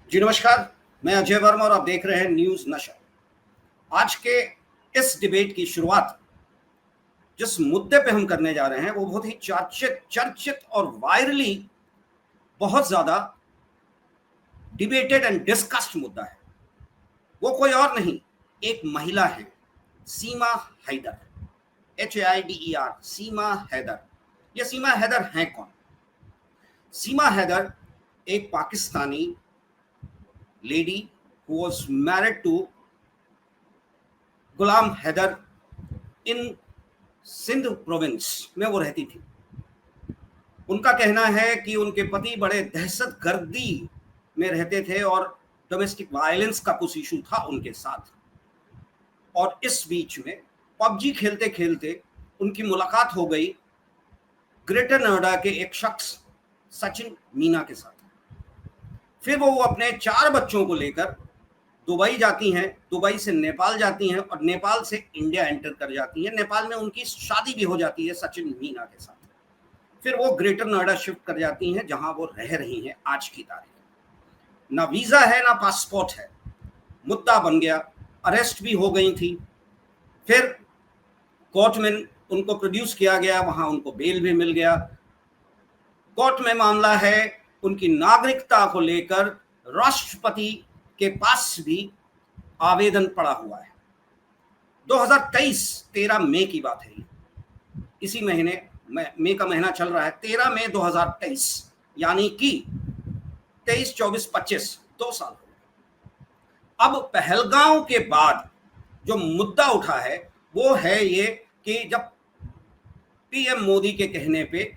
जी नमस्कार, मैं अजय वर्मा और आप देख रहे हैं न्यूज नशर। आज के इस डिबेट की शुरुआत जिस मुद्दे पे हम करने जा रहे हैं वो बहुत ही चर्चित और वायरली बहुत ज्यादा डिबेटेड एंड डिस्कस्ड मुद्दा है। वो कोई और नहीं, एक महिला है, सीमा हैदर, HAIDER, सीमा हैदर। ये सीमा हैदर हैं कौन? सीमा हैदर एक Pakistani lady who was married to Ghulam Haider in Sindh province में वो रहती थी। उनका कहना है कि उनके पति बड़े दहशतगर्दी में रहते थे और डोमेस्टिक वायलेंस का कुछ इशू था उनके साथ। और इस बीच में पबजी खेलते खेलते उनकी मुलाकात हो गई ग्रेटर नोएडा के एक शख्स सचिन मीना के साथ। फिर वो अपने 4 बच्चों को लेकर दुबई जाती हैं, दुबई से नेपाल जाती हैं और नेपाल से इंडिया एंटर कर जाती हैं। नेपाल में उनकी शादी भी हो जाती है सचिन मीना के साथ। फिर वो ग्रेटर नोएडा शिफ्ट कर जाती हैं जहां वो रह रही हैं आज की तारीख। ना वीजा है ना पासपोर्ट है, मुद्दा बन गया, अरेस्ट भी हो गई थी। फिर कोर्ट में उनको प्रोड्यूस किया गया, वहां उनको बेल भी मिल गया। कोर्ट में मामला है उनकी नागरिकता को लेकर, राष्ट्रपति के पास भी आवेदन पड़ा हुआ है। 2023 13 मई की बात है। इसी महीने मई का महीना चल रहा है, 13 मई 2023, यानी कि 23, 24, 25 2 साल हो गए। अब पहलगांव के बाद जो मुद्दा उठा है वो है ये कि जब पीएम मोदी के कहने पे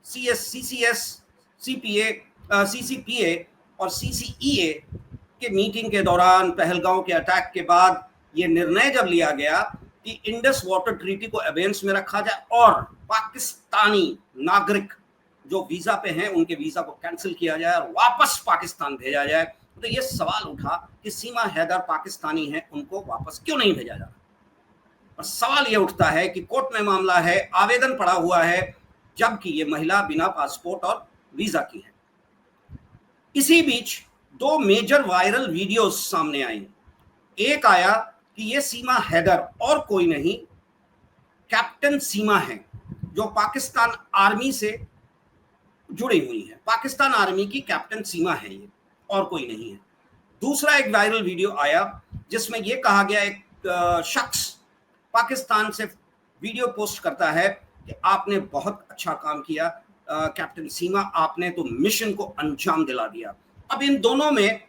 CCS, CCPA और CCEA के मीटिंग के दौरान पहलगांव के अटैक के बाद ये निर्णय जब लिया गया कि इंडस वाटर ट्रीटी को अबेंस में रखा जाए और पाकिस्तानी नागरिक जो वीजा पे हैं उनके वीजा को कैंसिल किया जाए और वापस पाकिस्तान भेजा जाए, तो ये सवाल उठा कि सीमा हैदर पाकिस्तानी हैं, उनको वापस क्यों नहीं भेजा जा रहा। और सवाल ये उठता है कि कोर्ट में मामला है, आवेदन पड़ा हुआ है, जबकि ये महिला बिना पासपोर्ट और वीजा की है। इसी बीच 2 मेजर वायरल वीडियोस सामने आई। एक आया कि ये सीमा हैदर और कोई नहीं, कैप्टन सीमा है जो पाकिस्तान आर्मी से जुड़ी हुई है। पाकिस्तान आर्मी की कैप्टन सीमा है ये, और कोई नहीं है। दूसरा एक वायरल वीडियो आया जिसमें यह कहा गया, एक शख्स पाकिस्तान से वीडियो पोस्ट करता है कि आपने बहुत अच्छा काम किया कैप्टन सीमा, आपने तो मिशन को अंजाम दिला दिया। अब इन दोनों में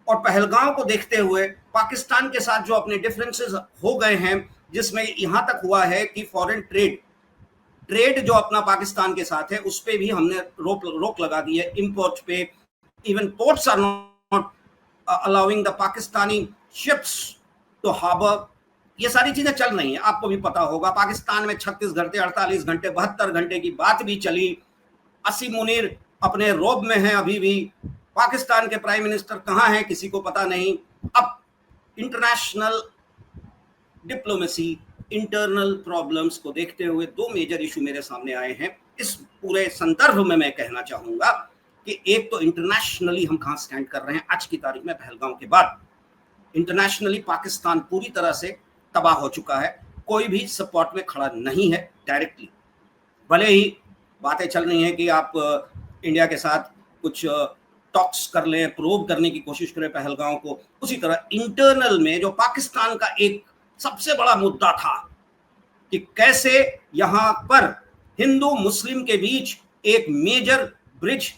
और पहलगांव को देखते हुए पाकिस्तान के साथ जो अपने डिफरेंसेस हो गए हैं, जिसमें यहां तक हुआ है कि फॉरेन ट्रेड जो अपना पाकिस्तान के साथ है उस पे भी हमने रोक लगा दी है, इंपोर्ट पे। Even ports are not allowing the Pakistani ships to harbour. ये सारी चीजें चल रही हैं, आपको भी पता होगा। पाकिस्तान में 36 घंटे, 48 घंटे, 72 घंटे की बात भी चली। असीम मुनीर अपने रोब में है अभी भी। पाकिस्तान के प्राइम मिनिस्टर कहाँ हैं किसी को पता नहीं। अब इंटरनेशनल डिप्लोमेसी, इंटरनल प्रॉब्लम्स को देखते हुए 2 मेजर इशू मेरे सामने आए हैं। इस पूरे संदर्भ में मैं कहना चाहूंगा कि एक तो इंटरनेशनली हम कहाँ स्टैंड कर रहे हैं आज की तारीख में पहलगांव के बाद। इंटरनेशनली पाकिस्तान पूरी तरह से तबाह हो चुका है, कोई भी सपोर्ट में खड़ा नहीं है डायरेक्टली। भले ही बातें चल रही हैं कि आप इंडिया के साथ कुछ टॉक्स कर लें, प्रोव करने की कोशिश करें पहलगांव को, उसी तरह इंटरनल में जो पाकिस्तान का एक सबसे बड़ा मुद्दा था कि कैसे यहां पर हिंदू मुस्लिम के बीच एक मेजर ब्रिज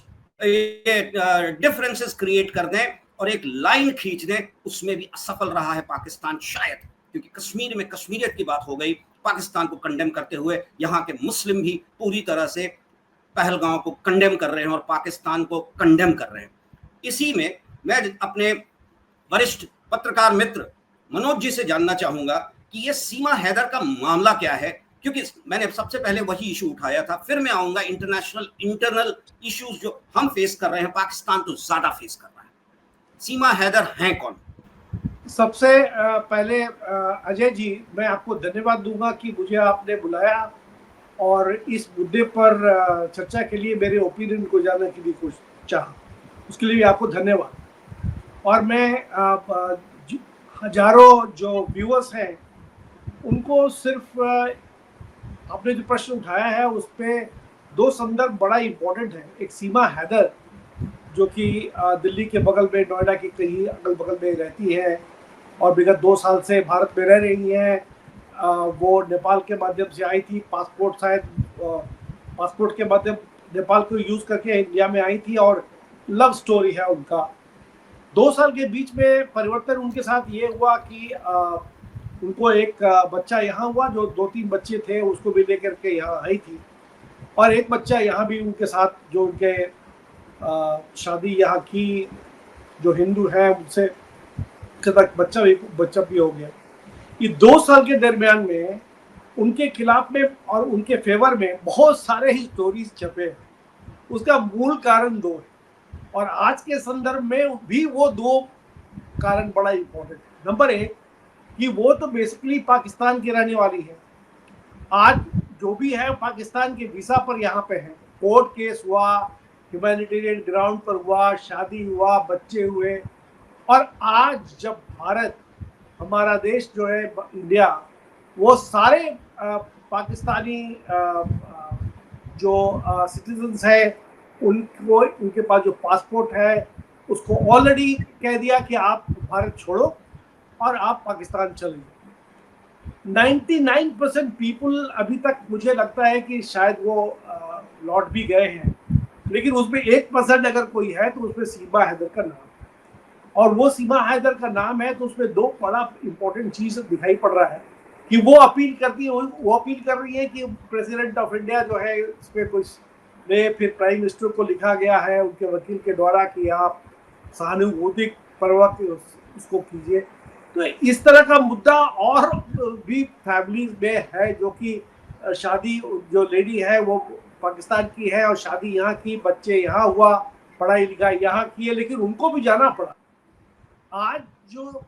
डिफरेंसेस क्रिएट कर दें और एक लाइन खींच दें, उसमें भी असफल रहा है पाकिस्तान शायद, क्योंकि कश्मीर में कश्मीरियत की बात हो गई। पाकिस्तान को कंडेम करते हुए यहाँ के मुस्लिम भी पूरी तरह से पहलगांव को कंडेम कर रहे हैं और पाकिस्तान को कंडेम कर रहे हैं। इसी में मैं अपने वरिष्ठ पत्रकार मित्र मनोज जी से जानना चाहूंगा कि ये सीमा हैदर का मामला क्या है, क्योंकि मैंने सबसे पहले वही इशू उठाया था, फिर मैं आऊंगा इंटरनल इश्यूज जो हम फेस कर रहे हैं, पाकिस्तान तो ज्यादा फेस कर रहा है। सीमा हैदर हैं कौन? सबसे पहले अजय जी, मैं आपको धन्यवाद दूंगा कि मुझे आपने बुलाया और इस मुद्दे पर चर्चा के लिए मेरे ओपिनियन को जानने के लिए कुछ चाहा, उसके लिए आपको धन्यवाद। और मैं हजारों जो व्यूअर्स हैं उनको सिर्फ आपने जो प्रश्न उठाया है उस पे दो संदर्भ बड़ा इम्पोर्टेंट है। एक सीमा हैदर जो कि दिल्ली के बगल में, नोएडा की कहीं अगल बगल में रहती है और विगत 2 साल से भारत में रह रही हैं। वो नेपाल के माध्यम से आई थी, पासपोर्ट के माध्यम नेपाल को यूज करके इंडिया में आई थी और लव स्टोरी है उनका। 2 साल के बीच में परिवर्तन उनके साथ ये हुआ कि उनको एक बच्चा यहाँ हुआ, जो 2-3 बच्चे थे उसको भी लेकर के यहाँ आई थी, और एक बच्चा यहाँ भी उनके साथ, जो उनके शादी यहाँ की जो हिंदू है उनसे बच्चा भी हो गया। ये 2 साल के दरमियान में उनके खिलाफ में और उनके फेवर में बहुत सारे ही स्टोरीज छपे। उसका मूल कारण 2 है और आज के संदर्भ में भी वो 2 कारण बड़ा इंपॉर्टेंट है। नंबर 1 कि वो तो बेसिकली पाकिस्तान की रहने वाली है। आज जो भी है पाकिस्तान के वीसा पर यहाँ पे है। कोर्ट केस हुआ, ह्यूमैनिटेरियन ग्राउंड पर हुआ, शादी हुआ, बच्चे हुए, और आज जब भारत, हमारा देश जो है इंडिया, वो सारे पाकिस्तानी जो सिटीजन्स है उनको, उनके पास जो पासपोर्ट है उसको ऑलरेडी कह दिया कि आप भारत छोड़ो और आप पाकिस्तान चले। 99% पीपल अभी तक मुझे लगता है कि शायद वो लौट भी गए हैं, लेकिन उसमें 1% अगर कोई है तो उसमें सीमा हैदर का नाम है, और वो सीमा हैदर का नाम है तो उसमें 2 बड़ा इंपॉर्टेंट चीज दिखाई पड़ रहा है कि वो अपील करती है, वो अपील कर रही है कि प्रेसिडेंट ऑफ इंडिया जो है, इस पर कुछ ने फिर प्राइम मिनिस्टर को लिखा गया है उनके वकील के द्वारा कि आप सहानुभूति पर्वक उसको कीजिए। तो इस तरह का मुद्दा और भी फैमिलीज में है, जो कि शादी, जो लेडी है वो पाकिस्तान की है और शादी यहाँ की, बच्चे यहाँ हुआ, पढ़ाई लिखाई यहाँ की है, लेकिन उनको भी जाना पड़ा। आज जो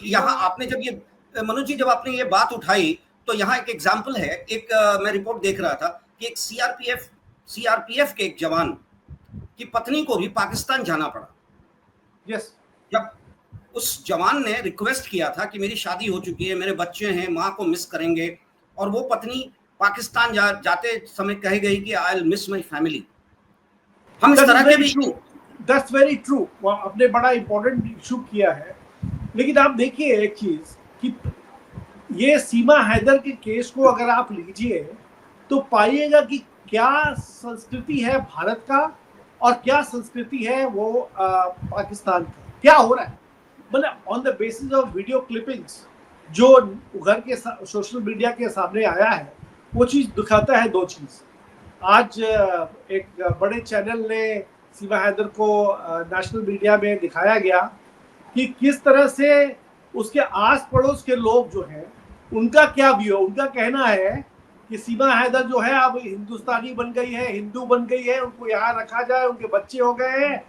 यहाँ आपने जब ये, मनोज जी, जब आपने ये बात उठाई तो यहाँ एक एग्जाम्पल है। एक मैं रिपोर्ट देख रहा था कि एक सीआरपीएफ के एक जवान की पत्नी को भी पाकिस्तान जाना पड़ा। यस, जब उस जवान ने रिक्वेस्ट किया था कि मेरी शादी हो चुकी है, मेरे बच्चे हैं, माँ को मिस करेंगे, और वो पत्नी पाकिस्तान जाते समय कह गई कि I will miss my family. हम इस तरह के भी, दैट्स वेरी ट्रू, आपने बड़ा इंपॉर्टेंट इशू किया है। लेकिन आप देखिए एक चीज कि ये सीमा हैदर के केस को अगर आप लीजिए तो पाइएगा कि क्या संस्कृति है भारत का और क्या संस्कृति है वो पाकिस्तान का, क्या हो रहा है। मतलब on the basis of video clippings जो घर के सोशल मीडिया के सामने आया है, वो चीज दिखाता है 2 चीज। आज एक बड़े चैनल ने सीमा हैदर को नेशनल मीडिया में दिखाया गया कि किस तरह से उसके आस पड़ोस के लोग जो हैं उनका क्या व्यू, उनका कहना है कि सीमा हैदर जो है अब हिंदुस्तानी बन गई है, हिंदू बन गई है, उनको यहाँ रखा जाए, उनके बच्चे हो गए हैं,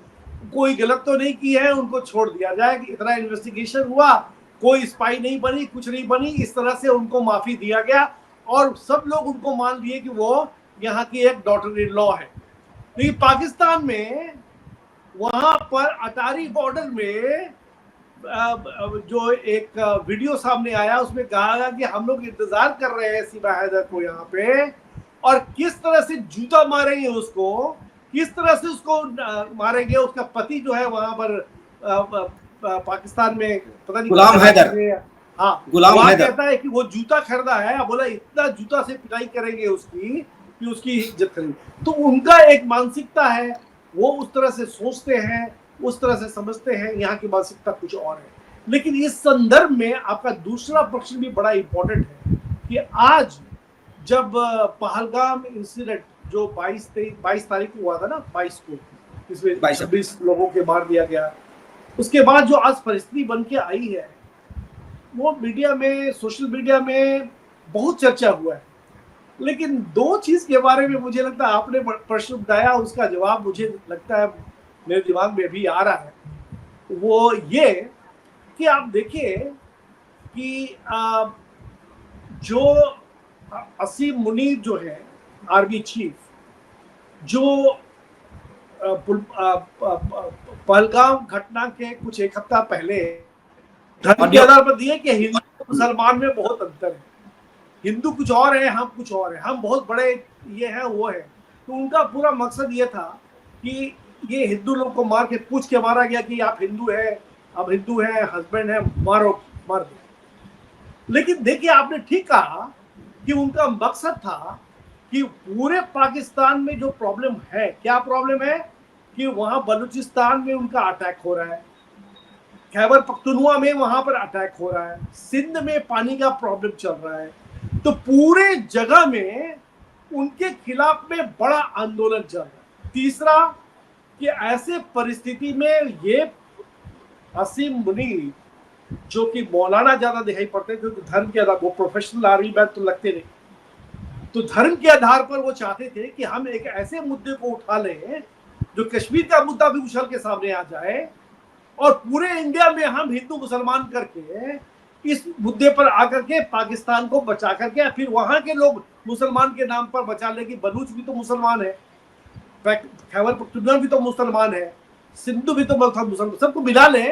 कोई गलत तो नहीं की है, उनको छोड़ दिया जाए, कि इतना इन्वेस्टिगेशन हुआ, कोई स्पाई नहीं बनी, कुछ नहीं बनी, इस तरह से उनको माफी दिया गया और सब लोग उनको मान लिए कि वो यहाँ की एक डॉटर इन लॉ है। लेकिन पाकिस्तान में वहां पर अटारी बॉर्डर में जो एक वीडियो सामने आया उसमें कहा गया कि हम लोग इंतजार कर रहे हैं सीमा हैदर को यहाँ पे, और किस तरह से जूता मारेंगे उसको, किस तरह से उसको मारेंगे। उसका पति जो है वहां पर पाकिस्तान में पता नहीं गुलाम हैदर, हाँ, गुलाम हैदर कहता है कि वो जूता खरीदा है, बोला इतना जूता से पिटाई करेंगे उसकी कि उसकी इज्जत करेंगे। तो उनका एक मानसिकता है, वो उस तरह से सोचते हैं, उस तरह से समझते हैं, यहाँ की मानसिकता कुछ और है। लेकिन इस संदर्भ में आपका दूसरा पक्ष भी बड़ा इंपॉर्टेंट है कि आज जब पहलगाम इंसिडेंट जो 22 तारीख को हुआ था ना, 22 को, इसमें 26 लोगों के मार दिया गया, उसके बाद जो आज परिस्थिति बन के आई है वो मीडिया में, सोशल मीडिया में बहुत चर्चा हुआ है। लेकिन 2 चीज के बारे में मुझे लगता है आपने प्रश्न उठाया, उसका जवाब मुझे लगता है मेरे दिमाग में भी आ रहा है। वो ये कि आप देखिए कि जो असीम मुनीर जो है आर्मी चीफ, जो पहलगाम घटना के कुछ एक हफ्ता पहले धर्म के आधार पर दिए कि हिंदू मुसलमान में बहुत अंतर है, हिंदू कुछ और है, हम कुछ और है, हम बहुत बड़े ये हैं वो है। तो उनका पूरा मकसद ये था कि ये हिंदू लोग को मार के पूछ के मारा गया कि आप हिंदू है, अब हिंदू है, हस्बैंड है, मारो, मार दो। लेकिन देखिए आपने ठीक कहा कि उनका मकसद था कि पूरे पाकिस्तान में जो प्रॉब्लम है, क्या प्रॉब्लम है कि वहां बलूचिस्तान में उनका अटैक हो रहा है, खैबर पख्तूनख्वा में वहां पर अटैक हो रहा है, सिंध में पानी का प्रॉब्लम चल रहा है, तो पूरे जगह में उनके खिलाफ में बड़ा आंदोलन चल रहा है। तीसरा कि ऐसे परिस्थिति में ये असीम मुनीर जो कि मौलाना ज्यादा दिखाई पड़ते थे, तो धर्म के आधार, वो प्रोफेशनल आर्मी मैन तो लगते नहीं, तो धर्म के आधार पर वो चाहते थे कि हम एक ऐसे मुद्दे को उठा लें जो कश्मीर का मुद्दा भी उछल के सामने आ जाए और पूरे इंडिया में हम हिंदू मुसलमान करके इस मुद्दे पर आकर के पाकिस्तान को बचा करके फिर वहां के लोग मुसलमान के नाम पर बचा ले कि बलूच भी तो मुसलमान है, खैबर पख्तूनख्वा भी तो मुसलमान है, सिंधु भी तो मुसलमान, सबको मिला ले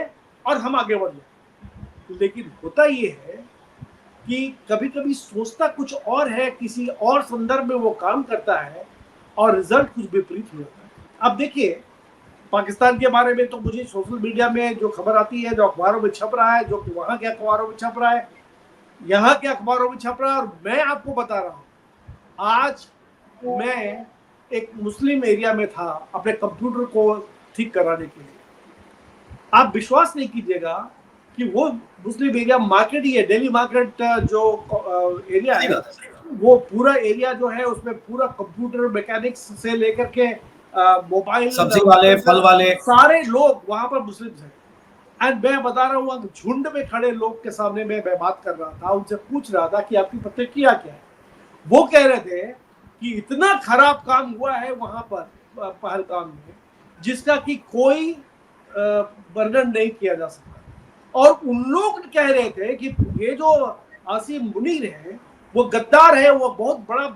और हम आगे बढ़ जाए। लेकिन होता ये है कि कभी कभी सोचता कुछ और है, किसी और संदर्भ में वो काम करता है और रिजल्ट कुछ विपरीत हो जाता है। अब देखिए पाकिस्तान के बारे में तो मुझे सोशल मीडिया में जो खबर आती है, जो अखबारों में छप रहा है, जो कि वहां के अखबारों में छप रहा है, यहाँ के अखबारों में छप रहा है, और मैं आपको बता रहा हूँ, आज मैं एक मुस्लिम एरिया में था अपने कंप्यूटर को ठीक कराने के लिए। आप विश्वास नहीं कीजिएगा कि वो मुस्लिम एरिया मार्केट ही है, दिल्ली मार्केट जो एरिया है, वो पूरा एरिया जो है उसमें पूरा कंप्यूटर मैकेनिक्स से लेकर के मोबाइल, सब्जी वाले, फल वाले, सारे लोग वहां पर मुस्लिम हैं। एंड मैं बता रहा हूँ, झुंड में खड़े लोग के सामने मैं बात कर रहा था, उनसे पूछ रहा था कि आपकी प्रतिक्रिया क्या है। वो कह रहे थे कि इतना खराब काम हुआ है वहां पर पहलगाम में जिसका कि कोई वर्णन नहीं किया जा सकता। और उन लोग कह रहे थे कि ये जो आसिम मुनीर है वो गद्दार है, वो बहुत बड़ा,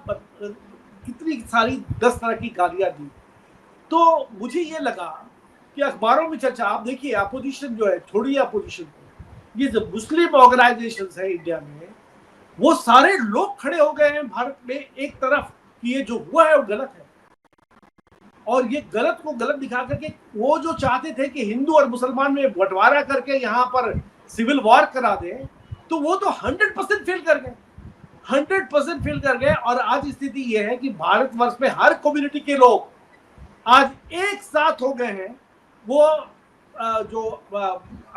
कितनी सारी 10 तरह की गालियां दी। तो मुझे ये लगा कि अखबारों में चर्चा, आप देखिए अपोजिशन जो है, छोड़िए अपोजिशन को, ये जो मुस्लिम ऑर्गेनाइजेशंस है इंडिया में, वो सारे लोग खड़े हो गए हैं भारत में एक तरफ कि ये जो हुआ है वो गलत है, और ये गलत को गलत दिखा करके वो जो चाहते थे कि हिंदू और मुसलमान में बंटवारा करके यहाँ पर सिविल वॉर करा दे, तो वो तो 100% फेल कर गए, 100% फेल कर गए। और आज स्थिति ये है कि भारतवर्ष में हर कम्युनिटी के लोग आज एक साथ हो गए हैं वो जो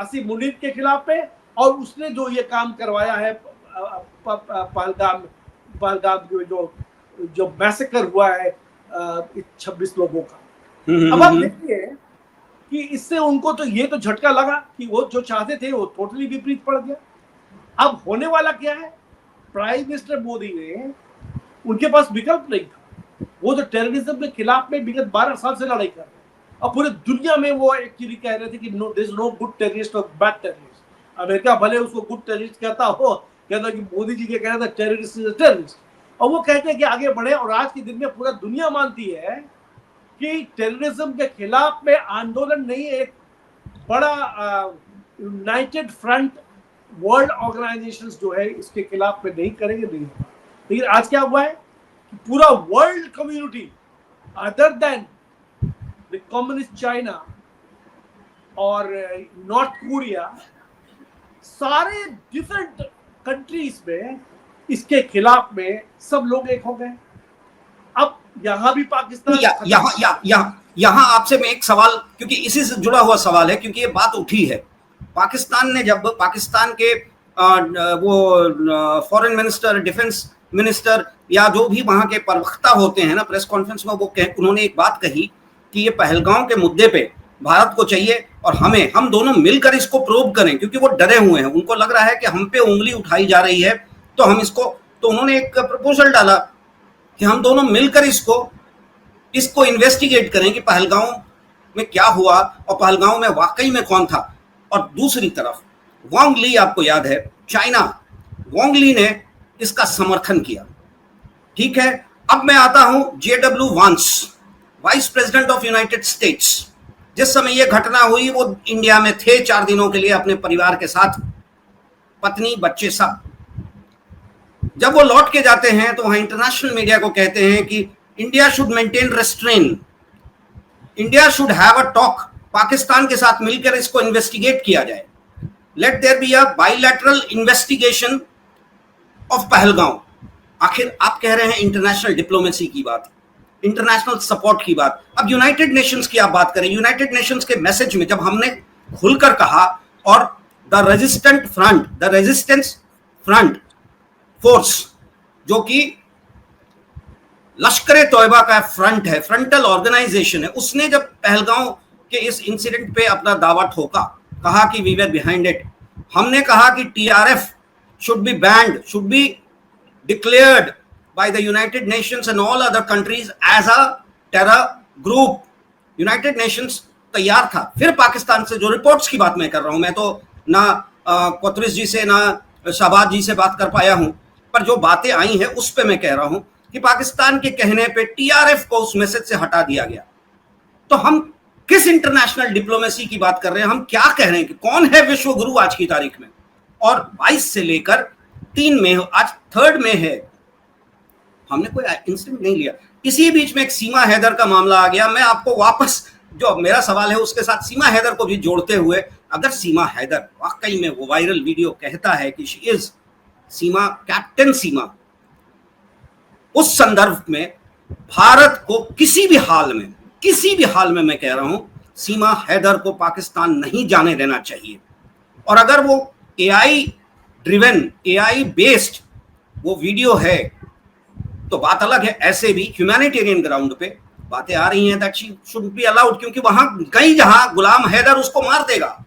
आसिम मुनीर के खिलाफ है, और उसने जो ये काम करवाया है पहलगाम जो मैसेकर हुआ है 26 लोगों का। अब आप देखिए कि इससे उनको तो ये तो झटका लगा कि वो जो चाहते थे वो टोटली विपरीत पड़ गया। अब होने वाला क्या है, प्राइम मिनिस्टर मोदी ने, उनके पास विकल्प नहीं था, वो जो टेररिज्म के खिलाफ में विगत 12 साल से लड़ाई कर रहे हैं, और पूरे दुनिया में वो एक्चुअली कह रहे थे कि no there is no good terrorist और बैड टेररिस्ट। अमेरिका भले उसको गुड टेररिस्ट कहता हो, कहता कि मोदी जी के कहना था टेररिस्ट इज अ टेररिस्ट, और वो कहते हैं कि आगे बढ़े। और आज के दिन में पूरा दुनिया मानती है कि टेररिज्म के खिलाफ में आंदोलन नहीं, एक बड़ा यूनाइटेड फ्रंट वर्ल्ड ऑर्गेनाइजेशंस जो है इसके खिलाफ में नहीं करेंगे, नहीं होगा। लेकिन आज क्या हुआ है कि पूरा world community other than the communist China और नॉर्थ कोरिया, सारे डिफरेंट कंट्रीज में इसके खिलाफ में सब लोग एक हो गए। अब यहाँ भी पाकिस्तान, यहाँ आपसे मैं एक सवाल, क्योंकि इसी से जुड़ा हुआ सवाल है, क्योंकि ये बात उठी है। पाकिस्तान ने जब पाकिस्तान के वो फॉरेन मिनिस्टर, डिफेंस मिनिस्टर या जो भी वहां के प्रवक्ता होते हैं ना, प्रेस कॉन्फ्रेंस में वो उन्होंने एक बात कही कि ये पहलगाम के मुद्दे पे भारत को चाहिए और हम दोनों मिलकर इसको प्रोब करें, क्योंकि वो डरे हुए हैं, उनको लग रहा है कि हम पे उंगली उठाई जा रही है, तो हम इसको, तो उन्होंने एक प्रपोजल डाला कि हम दोनों मिलकर इसको इन्वेस्टिगेट करें कि पहलगाम में क्या हुआ और पहलगाम में वाकई में कौन था। और दूसरी तरफ वांग ली, आपको याद है, चाइना, वांग ली ने इसका समर्थन किया। ठीक है, अब मैं आता हूं JW वांस, vice president of United states, जिस समय ये घटना हुई वो इंडिया में थे 4 दिनों के लिए अपने परिवार के साथ, पत्नी बच्चे सब। जब वो लौट के जाते हैं तो वहां इंटरनेशनल मीडिया को कहते हैं कि India should maintain restraint, India should have a talk, Pakistan के साथ मिलकर इसको इन्वेस्टिगेट किया जाए, let there be a bilateral investigation of Pahalgam. आखिर आप कह रहे हैं इंटरनेशनल डिप्लोमेसी की बात, इंटरनेशनल सपोर्ट की बात। अब यूनाइटेड नेशंस की आप बात करें, यूनाइटेड नेशंस के मैसेज में जब हमने खुलकर कहा और द रेजिस्टेंस फ्रंट फोर्स, जो कि लश्कर तौयबा का फ्रंट है, फ्रंटल ऑर्गेनाइजेशन है, उसने जब पहलगांव के इस इंसिडेंट पे अपना दावा ठोका, कहा कि वी वर बिहाइंड इट, हमने कहा कि TRF should be banned, should be declared by the United Nations and all other countries as a terror group. United Nations तैयार था। फिर पाकिस्तान से जो रिपोर्ट्स की बात मैं कर रहा हूं, मैं तो ना कोतरिस जी से ना शहबाज जी से बात कर पाया हूं, पर जो बातें आई हैं उस पे मैं कह रहा हूं कि पाकिस्तान के कहने पे टीआरएफ को उस मैसेज से हटा दिया गया। तो हम किस इंटरनेशनल डिप्लोमेसी की बात कर रहे हैं? हम क्या कह रहे हैं कि कौन है विश्व गुरु आज की तारीख में? और 22 से लेकर 3 मई, आज 3 मई है, हमने कोई इंसिडेंट नहीं लिया। इसी बीच में एक सीमा हैदर का मामला आ गया। मैं आपको वापस जो मेरा सवाल है उसके साथ सीमा हैदर को भी जोड़ते हुए, अगर सीमा हैदर वाकई में वो वायरल वीडियो कहता है कि शी इज सीमा, कैप्टन सीमा, उस संदर्भ में भारत को किसी भी हाल में मैं कह रहा हूं सीमा हैदर को पाकिस्तान नहीं जाने देना चाहिए। और अगर वो एआई ड्रिवन, एआई बेस्ड वो वीडियो है तो बात अलग है। ऐसे भी ह्यूमैनिटेरियन ग्राउंड पे बातें आ रही हैं that she should be allowed, क्योंकि वहां कई जहां गुलाम हैदर उसको मार देगा।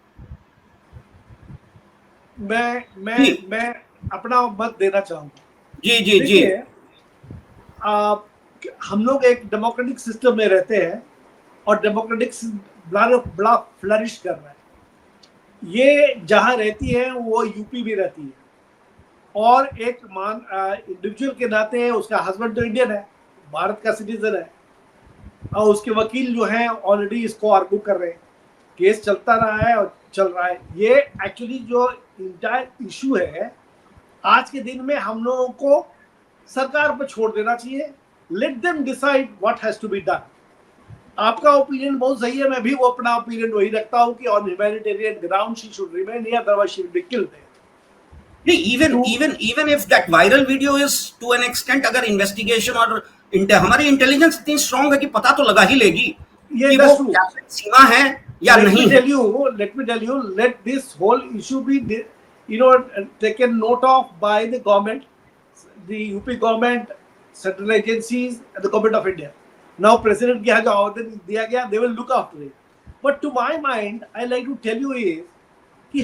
मैं अपना मत देना चाहूंगा। जी। हम लोग एक डेमोक्रेटिक सिस्टम में रहते हैं और डेमोक्रेटिक बड़ा फ्लरिश कर रहा है। ये जहां रहती है वो यूपी भी रहती है, और एक इंडिविजुअल के नाते उसका हस्बैंड तो इंडियन है, भारत का सिटीजन है, और उसके वकील जो हैं ऑलरेडी इसको आर्गू कर रहे हैं, केस चलता रहा है और चल रहा है। ये एक्चुअली जो इंटायर इशू है आज के दिन में हम लोगों को सरकार पर छोड़ देना चाहिए। Let them decide what has to be done. आपका ओपिनियन बहुत सही है, मैं भी वो अपना ओपिनियन वही रखता हूं कि on humanitarian ground she should remain here, otherwise she will be killed there. Even if that viral video is to an extent, अगर इन्वेस्टिगेशन और हमारी इंटेलिजेंस इतनी स्ट्रांग है कि पता तो लगा ही लेगी कि वो सीमा है या नहीं है। Let me tell you, let this whole issue be, taken note of by the government, the UP government, central agencies, and the government of India. Now, President के यहाँ जो आवेदन दिया गया, they will look after it. But to my mind, I like to tell you is कि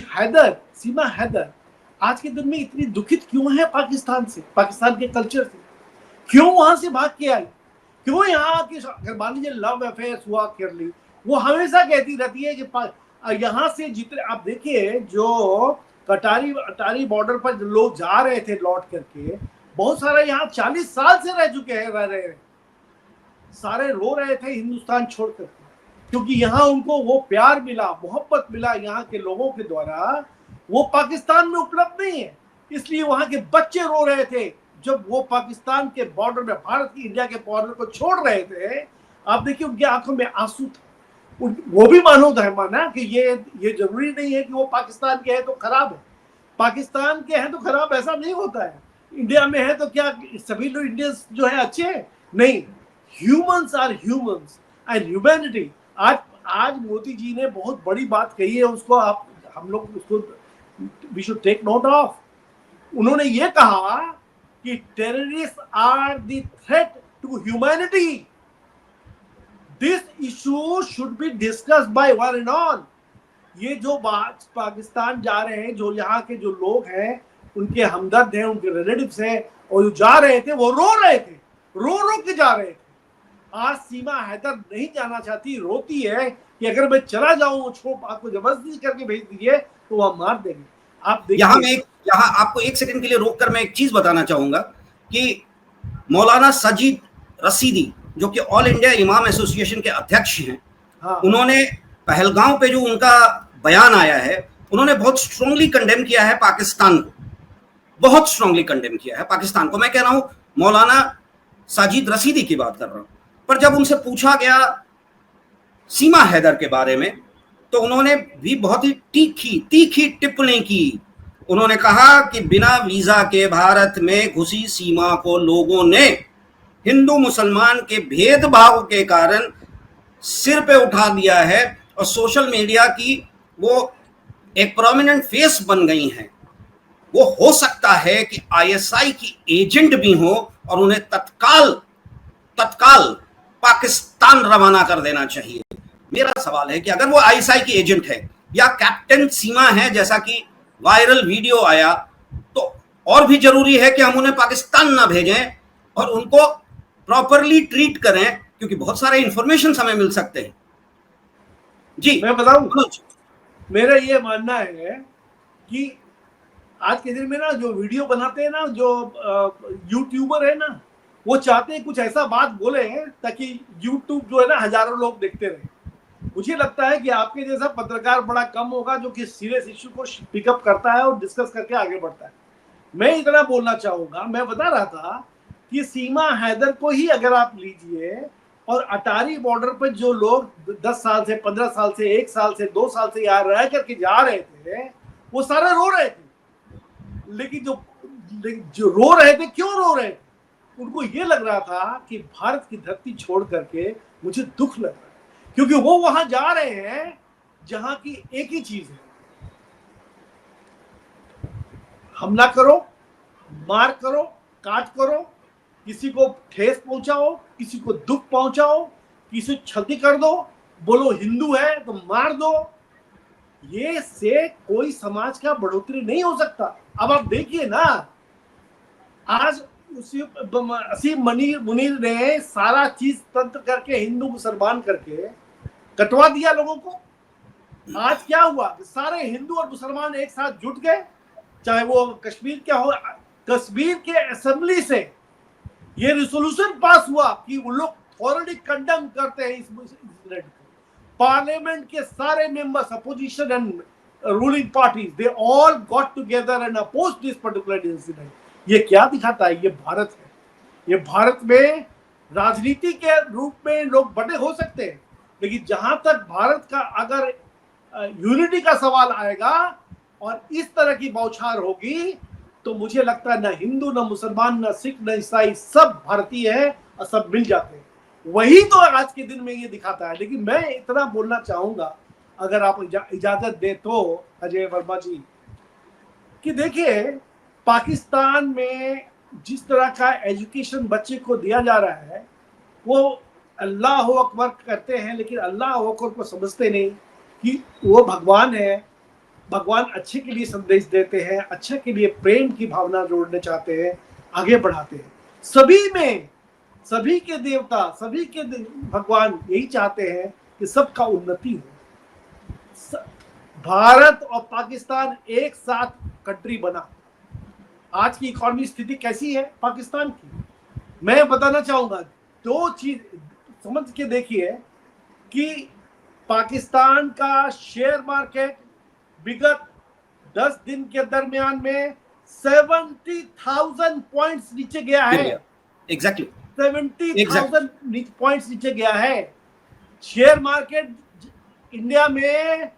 सीमा हैदर आज के दिन में इतनी दुखित क्यों है पाकिस्तान से, पाकिस्तान के कल्चर से? क्यों वहां से भाग के आई? क्यों यहाँ आके, अगर मान लीजिए लव अफेयर हुआ कर ली, वो हमेशा कहती रहती है कि यहाँ से जितने, आप देखिए जो अटारी बॉर्डर पर लोग जा रहे थे लौट करके, बहुत सारे यहाँ 40 साल से रह चुके हैं, रह रहे हैं, सारे रो रहे थे हिंदुस्तान छोड़ करके, क्योंकि यहाँ उनको वो प्यार मिला, मोहब्बत मिला यहाँ के लोगों के द्वारा, वो पाकिस्तान में उपलब्ध नहीं है। इसलिए वहां के बच्चे रो रहे थे जब वो पाकिस्तान के बॉर्डर में, भारत की इंडिया के बॉर्डर को छोड़ रहे थे। आप देखिए उनकी आंखों में आंसू था। वो भी माना कि ये जरूरी नहीं है कि वो पाकिस्तान के हैं तो खराब है, पाकिस्तान के हैं तो खराब, ऐसा नहीं होता है। इंडिया में है तो क्या सभी लोग इंडियंस जो है अच्छे हैं? नहीं, humans are humans and humanity. आज मोदी जी ने बहुत बड़ी बात कही है, उसको हम लोग उसको we should take note of। उन्होंने ये कहा कि terrorist are the threat to humanity, this issue should be discussed by one and all. ये जो बात पाकिस्तान जा रहे हैं, जो यहाँ के जो लोग हैं, उनके हमदर्द हैं, उनके रिलेटिव्स हैं, और जो जा रहे थे वो रो रहे थे, रो के जा रहे थे। आज सीमा हैदर नहीं जाना चाहती, रोती है कि अगर मैं चला जाऊं, आपको जबरदस्ती करके भेज दीजिए तो वह मार देंगे। आप देखिए, यहाँ आपको एक सेकंड के लिए रोककर मैं एक चीज बताना चाहूंगा कि मौलाना सजीद रसीदी, जो कि ऑल इंडिया इमाम एसोसिएशन के अध्यक्ष हैं, हाँ। उन्होंने पहलगांव पे जो उनका बयान आया है, उन्होंने बहुत स्ट्रांगली कंडेम किया है पाकिस्तान को, बहुत स्ट्रांगली कंडेम किया है पाकिस्तान को। मैं कह रहा हूं मौलाना साजिद रशीदी की बात कर रहा हूं। पर जब उनसे पूछा गया सीमा हैदर के बारे में, तो उन्होंने भी बहुत ही तीखी टिप्पणी की। उन्होंने कहा कि बिना वीजा के भारत में घुसी सीमा को लोगों ने हिंदू मुसलमान के भेदभाव के कारण सिर पे उठा दिया है और सोशल मीडिया की वो एक प्रोमिनेंट फेस बन गई हैं। वो हो सकता है कि आईएसआई की एजेंट भी हो और उन्हें तत्काल पाकिस्तान रवाना कर देना चाहिए। मेरा सवाल है कि अगर वो आईएसआई की एजेंट है या कैप्टन सीमा है, जैसा कि वायरल वीडियो आया, तो और भी जरूरी है कि हम उन्हें पाकिस्तान ना भेजें और उनको प्रॉपरली ट्रीट करें, क्योंकि बहुत सारे इंफॉर्मेशन हमें मिल सकते हैं। जी मैं बताऊं, मेरा ये मानना है कि आज के दिन में ना जो वीडियो बनाते हैं ना, जो यूट्यूबर है ना, वो चाहते हैं कुछ ऐसा बात बोले ताकि यूट्यूब जो है ना हजारों लोग देखते रहे। मुझे लगता है कि आपके जैसा पत्रकार बड़ा कम होगा जो कि सीरियस इश्यू को पिकअप करता है और डिस्कस करके आगे बढ़ता है। मैं इतना बोलना चाहूंगा, मैं बता रहा था कि सीमा हैदर को ही अगर आप लीजिए और अटारी बॉर्डर पर जो लोग 10 साल से, 15 साल से, 1 साल से, 2 साल से यहाँ रह करके जा रहे थे, वो सारे रो रहे थे। लेकिन जो रो रहे थे, क्यों रो रहे थे? उनको ये लग रहा था कि भारत की धरती छोड़ करके मुझे दुख लग रहा है, क्योंकि वो वहां जा रहे हैं जहां की एक ही चीज है, हमला करो, मार करो, काट करो, किसी को ठेस पहुंचाओ, किसी को दुख पहुंचाओ, किसी को क्षति कर दो, बोलो हिंदू है तो मार दो। ये से कोई समाज का बढ़ोतरी नहीं हो सकता। अब आप देखिए ना, आज असीम मुनीर ने सारा चीज तंत्र करके, हिंदू मुसलमान करके कटवा दिया लोगों को। आज क्या हुआ, सारे हिंदू और मुसलमान एक साथ जुट गए, चाहे वो कश्मीर क्या हो, कश्मीर के असेंबली से ये रिजोल्यूशन पास हुआ कि वो लोग थॉरली कंडेम करते हैं इस इंसिडेंट को। पार्लियामेंट के सारे members, opposition and ruling parties, they all got together and opposed this particular incident. ये क्या दिखाता है? ये भारत है। ये भारत में राजनीति के रूप में लोग बड़े हो सकते हैं, लेकिन जहां तक भारत का अगर यूनिटी का सवाल आएगा और इस तरह की बौछार होगी, तो मुझे लगता है ना हिंदू, ना मुसलमान, ना सिख, ना ईसाई, सब भारतीय है और सब मिल जाते हैं। वही तो आज के दिन में ये दिखाता है। लेकिन मैं इतना बोलना चाहूंगा, अगर आप इजाजत दे तो अजय वर्मा जी, कि देखिए पाकिस्तान में जिस तरह का एजुकेशन बच्चे को दिया जा रहा है, वो अल्लाह अकबर करते हैं, लेकिन अल्लाह अकबर को समझते नहीं कि वो भगवान है। भगवान अच्छे के लिए संदेश देते हैं, अच्छे के लिए प्रेम की भावना जोड़ने चाहते हैं, आगे बढ़ाते हैं। सभी में, सभी के देवता, सभी के भगवान यही चाहते हैं कि सबका उन्नति हो। भारत और पाकिस्तान एक साथ कंट्री बना। आज की इकोनॉमी स्थिति कैसी है पाकिस्तान की, मैं बताना चाहूंगा। दो चीज समझ के देखिए कि पाकिस्तान का शेयर मार्केट विगत 10 दिन के दरमियान में 70,000 पॉइंट्स नीचे गया है। एग्जैक्टली 70,000 पॉइंट्स नीचे गया है। शेयर मार्केट इंडिया में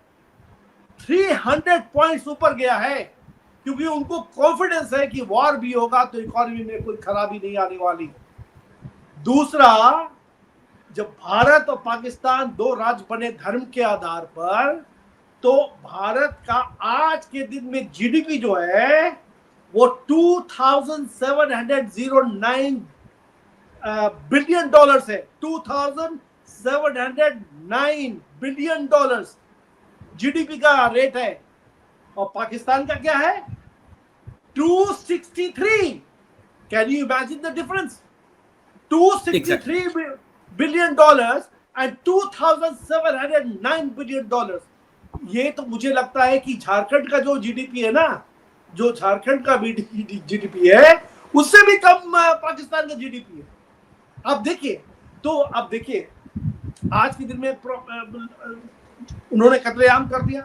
300 पॉइंट्स ऊपर गया है, क्योंकि उनको कॉन्फिडेंस है कि वॉर भी होगा तो इकोनॉमी में कोई खराबी नहीं आने वाली। दूसरा, जब भारत और पाकिस्तान दो राज्य बने धर्म के आधार पर, तो भारत का आज के दिन में जीडीपी जो है वो 2,709 बिलियन डॉलर्स है। 2,709 बिलियन डॉलर्स जीडीपी का रेट है। और पाकिस्तान का क्या है? 263। Can you imagine the difference? 263 billion dollars and 2,709 billion dollars. ये तो मुझे लगता है कि झारखंड का जो जीडीपी है ना, जो झारखंड का जीडीपी है, उससे भी कम पाकिस्तान का जीडीपी है। अब देखिए, तो अब देखिए आज के दिन में उन्होंने कत्लेआम कर दिया,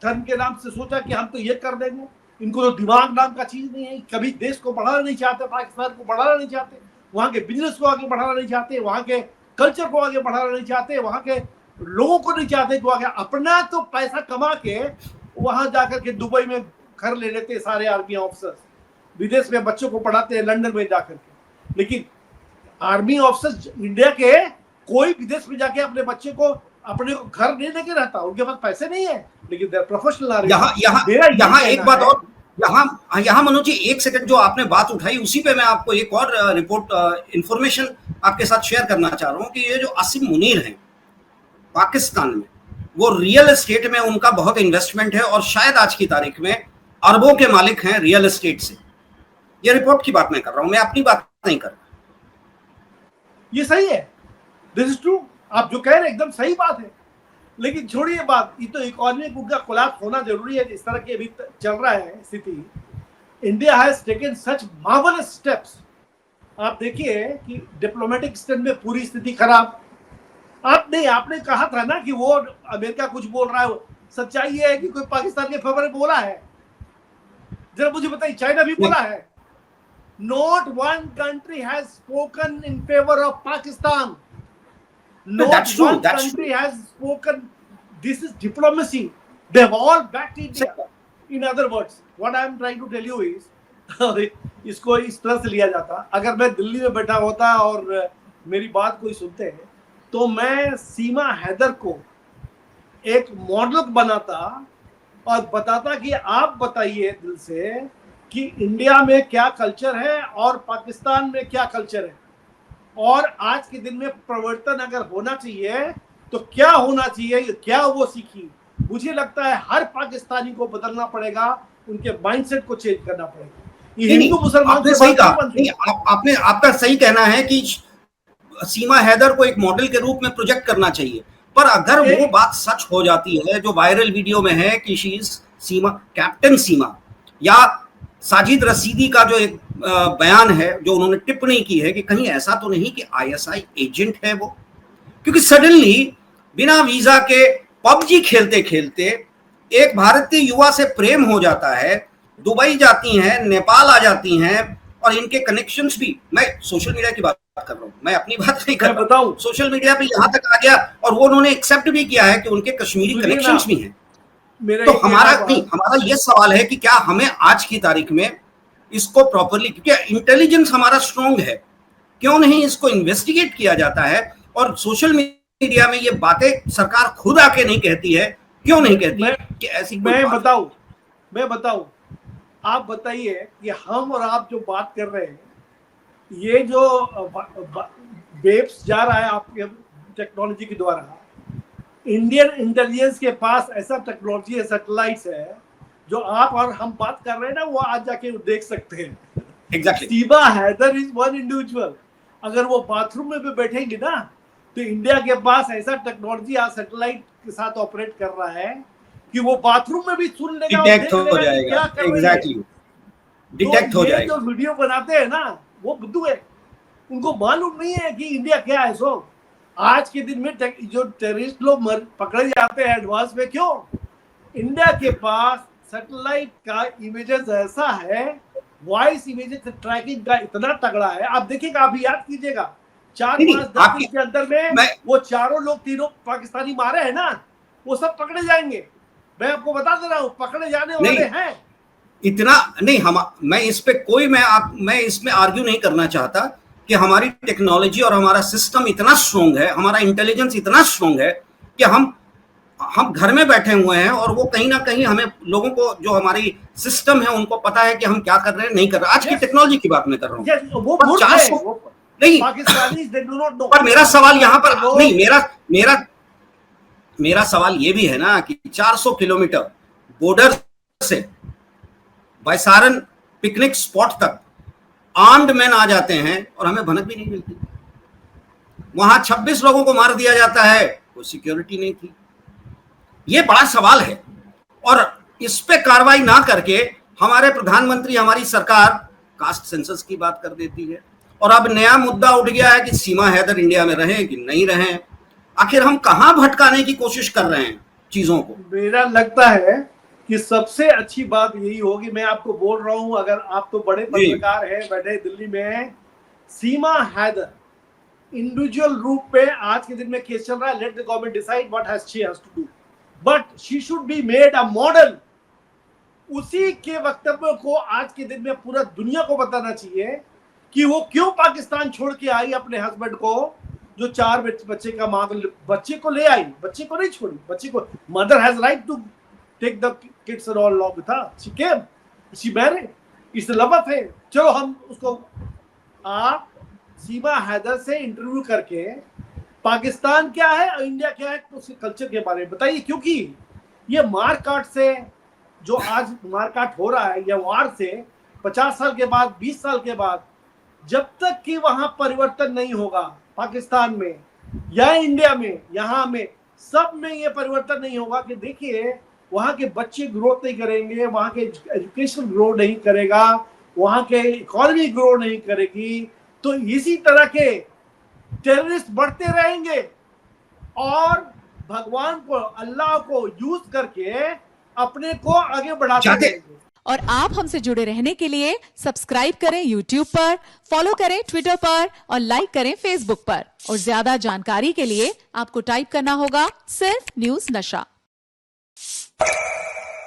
धर्म के नाम से सोचा कि हम तो ये कर देंगे। इनको तो दिमाग नाम का चीज नहीं है, कभी देश को बढ़ाना नहीं चाहते, पाकिस्तान को बढ़ाना नहीं चाहते, वहां के बिजनेस को आगे बढ़ाना नहीं चाहते, वहां के कल्चर को आगे बढ़ाना नहीं चाहते, वहां के लोगों को नहीं चाहते कि आगे अपना तो पैसा कमा के वहां जाकर के दुबई में घर ले लेते सारे आर्मी ऑफिसर्स, विदेश में बच्चों को पढ़ाते हैं लंदन में जाकर के। लेकिन आर्मी ऑफिसर्स इंडिया के कोई विदेश में जाके अपने बच्चे को अपने को घर नहीं लेके रहता, उनके पास पैसे नहीं है, लेकिन दे आर प्रोफेशनल। यहाँ एक बात और, यहाँ मनोज जी एक सेकंड, जो आपने बात उठाई उसी पे मैं आपको एक और रिपोर्ट इंफॉर्मेशन आपके साथ शेयर करना चाह रहा हूँ कि ये जो आसिम मुनीर हैं पाकिस्तान में, वो रियल एस्टेट में उनका बहुत इन्वेस्टमेंट है और शायद आज की तारीख में अरबों के मालिक हैं रियल एस्टेट से। ये रिपोर्ट की बात मैं कर रहा हूं, मैं अपनी बात नहीं कर रहा। ये सही है, दिस इज ट्रू, आप जो कह रहे हैं एकदम सही बात है। लेकिन छोड़िए बात, ये तो इकोनॉमिक उनका कोलैप्स होना जरूरी है, इस तरह की अभी चल रहा है स्थिति। India has taken such marvellous steps. आप देखिए कि डिप्लोमेटिक स्टैंड में पूरी स्थिति खराब। आपने कहा था ना कि वो अमेरिका कुछ बोल रहा है, सच्चाई ये है कि कोई पाकिस्तान के फेवर में बोला है? जरा मुझे बताइए, चाइना भी बोला है? Not one country has spoken in favour of Pakistan. Not one country has spoken. This is diplomacy. They have all backed India. In other words, what I am trying to tell you is, इसको इस तरह से लिया जाता, अगर मैं दिल्ली में बैठा होता और मेरी बात कोई सुनते हैं तो मैं सीमा हैदर को एक मॉडल बनाता और बताता कि आप बताइए दिल से कि इंडिया में क्या कल्चर है और पाकिस्तान में क्या कल्चर है, और आज के दिन में परिवर्तन अगर होना चाहिए तो क्या होना चाहिए, क्या वो सीखी। मुझे लगता है हर पाकिस्तानी को बदलना पड़ेगा, उनके माइंडसेट को चेंज करना पड़ेगा। ये हिंदू मुसलमान से सही कहा, आपने आपका सही कहना है कि सीमा हैदर को एक मॉडल के रूप में प्रोजेक्ट करना चाहिए, पर अगर वो बात सच हो जाती है जो वायरल वीडियो में है कि शी इज सीमा, कैप्टन सीमा, या साजिद रसीदी का जो एक बयान है जो उन्होंने टिप्पणी की है कि कहीं ऐसा तो नहीं कि आईएसआई एजेंट है वो, क्योंकि सडनली बिना वीजा के पबजी खेलते खेलते एक भारतीय युवा से प्रेम हो जाता है, दुबई जाती हैं, नेपाल आ जाती हैं, और इनके कनेक्शंस भी, मैं सोशल मीडिया की बात कर रहा हूँ, मैं अपनी बात नहीं कर रहा हूँ, सोशल मीडिया पे यहाँ तक आ गया और वो उन्होंने एक्सेप्ट भी किया है कि उनके कश्मीरी कनेक्शंस भी हैं। तो हमारा ये सवाल है कि क्या हमें आज की तारीख में इसको प्रॉपरली, क्योंकि इंटेलिजेंस हमारा स्ट्रॉन्ग है, क्यों नहीं इसको इन्वेस्टिगेट किया जाता है? और सोशल मीडिया में ये बातें सरकार खुद आके नहीं कहती है, क्यों नहीं कहती कि ऐसी? मैं बताऊं, आप बताइए कि हम और आप जो बात कर रहे हैं, ये जो वेव्स जा रहा है आपके टेक्नोलॉजी के द्वारा, इंडियन इंटेलिजेंस के पास ऐसा टेक्नोलॉजी है, सैटेलाइट्स है, जो आप और हम बात कर रहे हैं ना, वो आज जाके देख सकते हैं। Exactly. Seema Haider is one individual. अगर वो बाथरूम में भी बैठेंगे ना, तो इंडिया के पास ऐसा टेक्नोलॉजी आज सैटेलाइट के साथ ऑपरेट कर रहा है कि वो बाथरूम में भी सुन लेगा, डिटेक्ट हो जाएगा। एग्जैक्टली, डिटेक्ट हो जाएगा। जो वीडियो बनाते हैं ना, वो बुद्धू है, उनको मालूम नहीं है कि इंडिया क्या है। सो आज के दिन में जो टेररिस्ट लोग पकड़े जाते हैं एडवांस में, क्यों? इंडिया के पास सैटेलाइट का इमेजेस ऐसा है, वॉइस इमेजेस ट्रैकिंग का इतना तगड़ा है। आप देखिएगा, आप याद कीजिएगा, 4-5-10 दिन के अंदर में वो चारों लोग, तीनों पाकिस्तानी मारे हैं ना, वो सब पकड़े जाएंगे। मैं आपको बता दे रहा हूँ, पकड़े जाने वाले हैं। इतना नहीं, मैं इसमें आर्ग्यू नहीं करना चाहता कि हमारी टेक्नोलॉजी और हमारा सिस्टम इतना स्ट्रॉन्ग है, हमारा इंटेलिजेंस इतना स्ट्रॉन्ग है कि हम घर में बैठे हुए हैं और वो कहीं ना कहीं हमें, लोगों को जो हमारी सिस्टम है उनको पता है कि हम क्या कर रहे हैं, नहीं कर रहे। आज की टेक्नोलॉजी की बात मैं कर रहा हूँ। वो नहीं, पर मेरा सवाल यहाँ पर नहीं, मेरा सवाल ये भी है ना कि 400 किलोमीटर बॉर्डर से बैसारन पिकनिक स्पॉट तक आर्म्ड मैन आ जाते हैं और हमें भनक भी नहीं मिलती। वहां 26 लोगों को मार दिया जाता है, कोई सिक्योरिटी नहीं थी। ये बड़ा सवाल है, और इस पे कार्रवाई ना करके हमारे प्रधानमंत्री, हमारी सरकार कास्ट सेंसस की बात कर देती है। और अब नया मुद्दा उठ गया है कि सीमा हैदर इंडिया में रहें कि नहीं रहें। आखिर हम कहां भटकाने की कोशिश कर रहे हैं चीजों को? मेरा लगता है कि सबसे अच्छी बात यही होगी, मैं आपको बोल रहा हूं, अगर आप तो बड़े पत्रकार हैं, बैठे दिल्ली में, सीमा हैदर इंडिविजुअल रूप पे आज के दिन में केस चल रहा है, let the government decide what has she has to do, but she should be made a model. उसी के वक्तव्य को आज के दिन में पूरा दुनिया को बताना चाहिए कि वो क्यों पाकिस्तान छोड़ के आई अपने हस्बैंड को, जो 4 बच्चे का मां, बच्चे को ले आई, बच्चे को नहीं छोड़ी, बच्चे को, mother has right to take the kids and along with her, she came, she married, it's love affair. चलो हम उसको, आप सीमा हैदर से इंटरव्यू करके पाकिस्तान क्या है और इंडिया क्या है उसके कल्चर के बारे में बताइए, क्योंकि ये मारकाट से, जो आज मारकाट हो रहा है या वार से 50 साल के बाद, 20 साल के बाद, जब तक कि वहां परिवर्तन नहीं होगा, पाकिस्तान में या इंडिया में, यहां में, सब में ये परिवर्तन नहीं होगा कि देखिए वहां के बच्चे ग्रोथ नहीं करेंगे, वहां के एजुकेशन ग्रो नहीं करेगा, वहां के इकोनॉमी ग्रो नहीं करेगी, तो इसी तरह के टेररिस्ट बढ़ते रहेंगे और भगवान को, अल्लाह को यूज करके अपने को आगे बढ़ाते रहेंगे। और आप हमसे जुड़े रहने के लिए सब्सक्राइब करें YouTube पर, फॉलो करें Twitter पर और लाइक करें Facebook पर। और ज्यादा जानकारी के लिए आपको टाइप करना होगा सिर्फ न्यूज़ नशा।